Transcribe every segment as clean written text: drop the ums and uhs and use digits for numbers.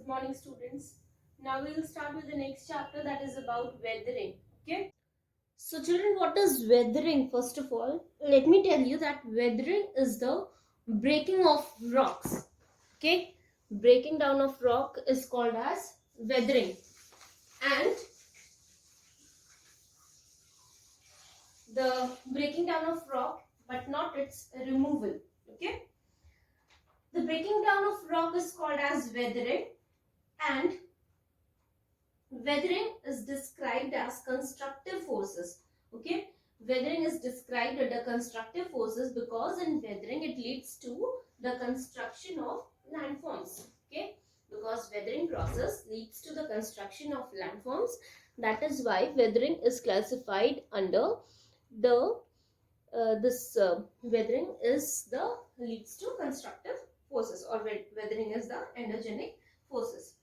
Good morning, students. Now we will start with the next chapter, that is about weathering. Okay. So, children, what is weathering? First of all, let me tell you that weathering is the breaking of rocks. Okay. Breaking down of rock is called as weathering, and the breaking down of rock, but not its removal. Okay. The breaking down of rock is called as weathering, and weathering is described as constructive forces. Okay, weathering is described under constructive forces because in weathering it leads to the construction of landforms. Okay, because weathering process leads to the construction of landforms. That is why weathering is classified under the weathering is the leads to constructive forces, or weathering is the endogenic forces.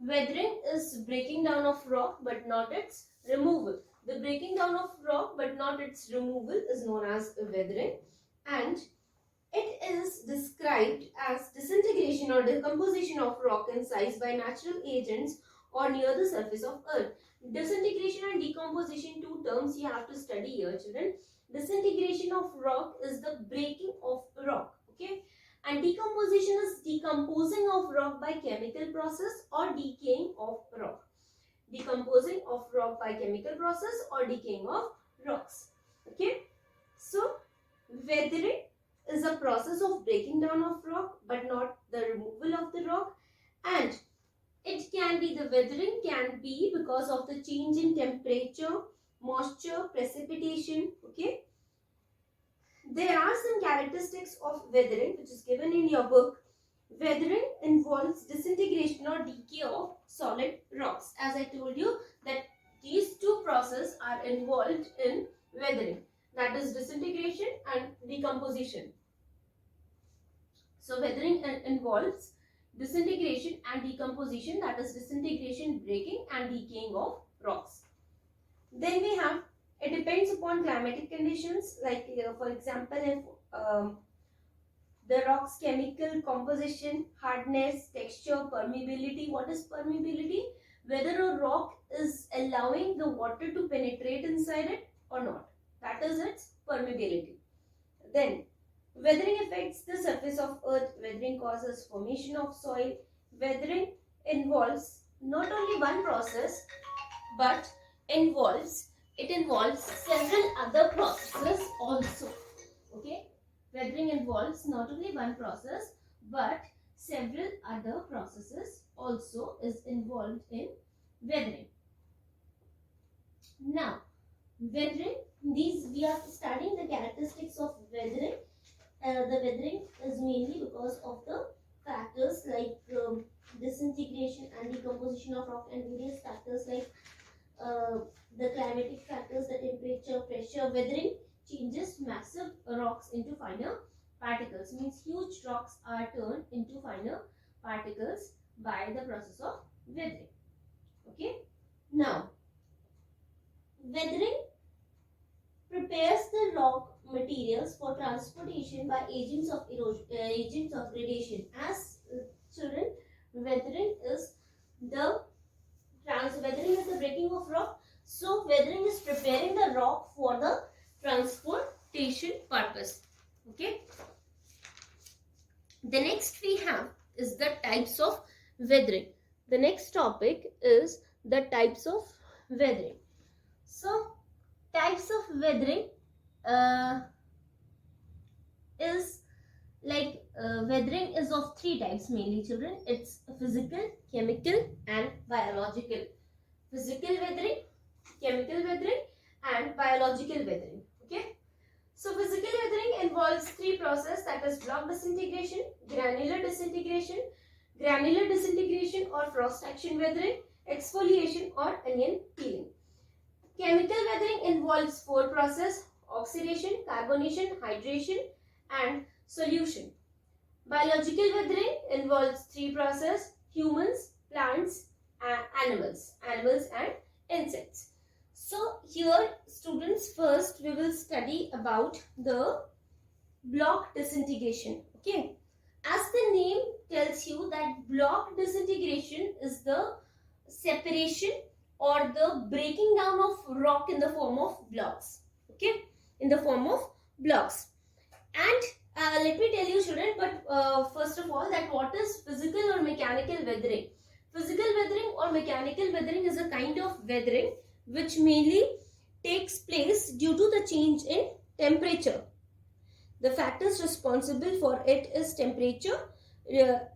Weathering is breaking down of rock but not its removal. The breaking down of rock but not its removal is known as weathering, and it is described as disintegration or decomposition of rock in size by natural agents or near the surface of earth. Disintegration and decomposition, two terms you have to study here, children. Disintegration of rock is the breaking of rock, okay, and decomposition is decomposing of rock by chemical process or decaying of rock. Decomposing of rock by chemical process or decaying of rocks. Okay, so weathering is a process of breaking down of rock but not the removal of the rock, and it can be, the weathering can be because of the change in temperature, moisture, precipitation. Okay, there are some characteristics of weathering which is given in your book. Weathering involves disintegration or decay of solid rocks. As I told you that these two processes are involved in weathering, that is disintegration and decomposition. So weathering involves disintegration and decomposition, that is disintegration, breaking and decaying of rocks. Then we have, it depends upon climatic conditions, like for example, if the rock's chemical composition, hardness, texture, permeability. What is permeability? Whether a rock is allowing the water to penetrate inside it or not. That is its permeability. Then, weathering affects the surface of earth. Weathering causes formation of soil. Weathering involves not only one process, but it involves several other processes also. Okay, weathering involves not only one process but several other processes also is involved in weathering. Now, weathering, these we are studying the characteristics of weathering. The weathering is mainly because of the factors like disintegration and decomposition of rock, and various factors like the climatic factors, the temperature, pressure. Weathering changes massive rocks into finer particles, means huge rocks are turned into finer particles by the process of weathering. Okay, now weathering prepares the rock materials for transportation by agents of erosion, agents of gradation. As children, weathering is the weathering is the breaking of rock. So weathering is preparing the rock for the transportation purpose. Okay. The next we have is the types of weathering. The next topic is the types of weathering. So types of weathering is like weathering is of three types mainly, children. It's physical, chemical and biological. Physical weathering, chemical weathering and biological weathering. Okay, so physical weathering involves three processes, that is block disintegration, granular disintegration or frost action weathering, exfoliation or onion peeling. Chemical weathering involves four processes: oxidation, carbonation, hydration and solution. Biological weathering involves three processes: humans, plants and animals and insects. So here students, first we will study about the block disintegration. Okay, As the name tells you that block disintegration is the separation or the breaking down of rock in the form of blocks. Okay, in the form of blocks. And let me tell you, children, but first of all, that what is physical or mechanical weathering? Physical weathering or mechanical weathering is a kind of weathering which mainly takes place due to the change in temperature. The factors responsible for it is temperature,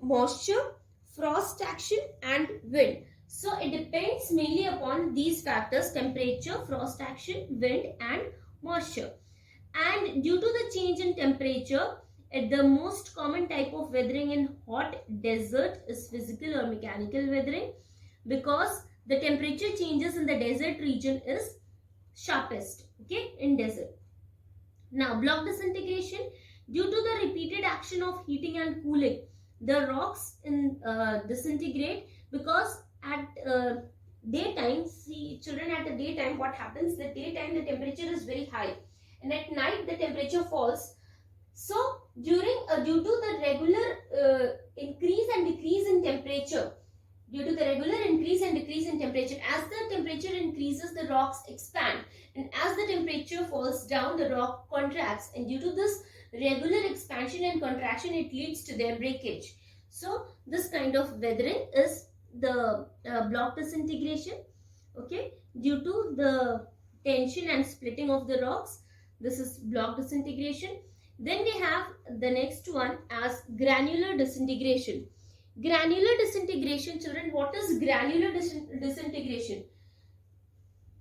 moisture, frost action and wind. So it depends mainly upon these factors: temperature, frost action, wind and moisture. And due to the change in temperature, the most common type of weathering in hot desert is physical or mechanical weathering, because the temperature changes in the desert region is sharpest, okay, in desert. Now, block disintegration, due to the repeated action of heating and cooling, the rocks disintegrate, because at daytime, see children, at the daytime what happens, the daytime the temperature is very high and at night the temperature falls. So during due to the regular increase and decrease in temperature, as the temperature increases, the rocks expand, and as the temperature falls down, the rock contracts, and due to this regular expansion and contraction, it leads to their breakage. So this kind of weathering is the block disintegration. Okay, due to the tension and splitting of the rocks, this is block disintegration. Then we have the next one as granular disintegration. Granular disintegration, children, what is granular disintegration?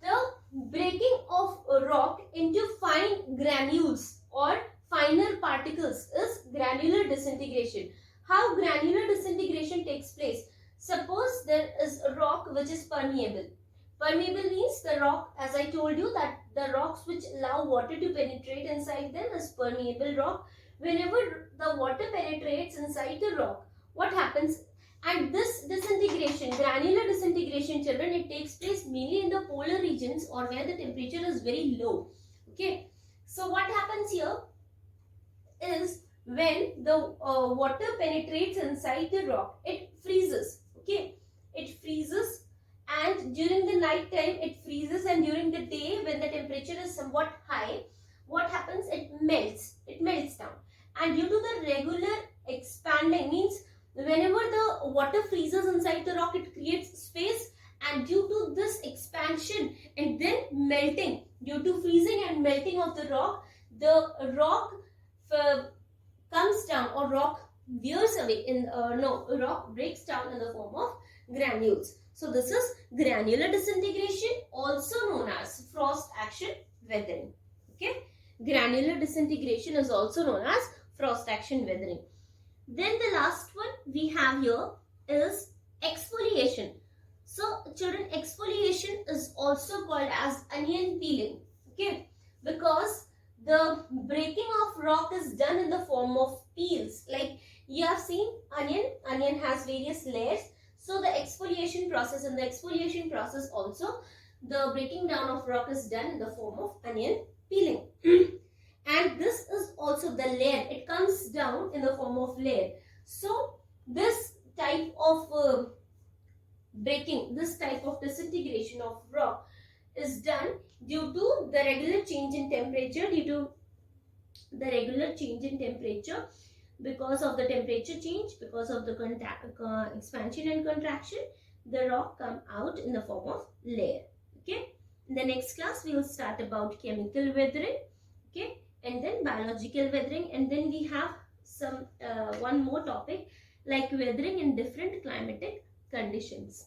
The breaking of a rock into fine granules or finer particles is granular disintegration. How granular disintegration takes place? Suppose there is a rock which is permeable. Permeable means the rock, as I told you, that the rocks which allow water to penetrate inside them is permeable rock. Whenever the water penetrates inside the rock, what happens? And this disintegration, granular disintegration, children, it takes place mainly in the polar regions or where the temperature is very low. Okay, so what happens here is when the water penetrates inside the rock, it freezes. Okay, it freezes, and during the night time it freezes, and during the day when the temperature is somewhat high, what happens? It melts down, and due to the regular expanding, means whenever the water freezes inside the rock, it creates space, and due to this expansion and then melting, due to freezing and melting of the rock comes down, or rock veers away in rock breaks down in the form of granules. So this is granular disintegration, also known as frost action weathering. Okay, granular disintegration is also known as frost action weathering. Then the last one we have here is exfoliation. So children, exfoliation is also called as onion peeling. Okay, because the breaking of rock is done in the form of peels. Like you have seen onion has various layers. So the exfoliation process, in the exfoliation process also, the breaking down of rock is done in the form of onion peeling. And this is also the layer, it comes down in the form of layer. So this type of breaking, this type of disintegration of rock is done due to the regular change in temperature, because of the temperature change, because of the expansion and contraction, the rock come out in the form of layer. Okay, in the next class we will start about chemical weathering, okay, and then biological weathering, and then we have some one more topic like weathering in different climatic conditions.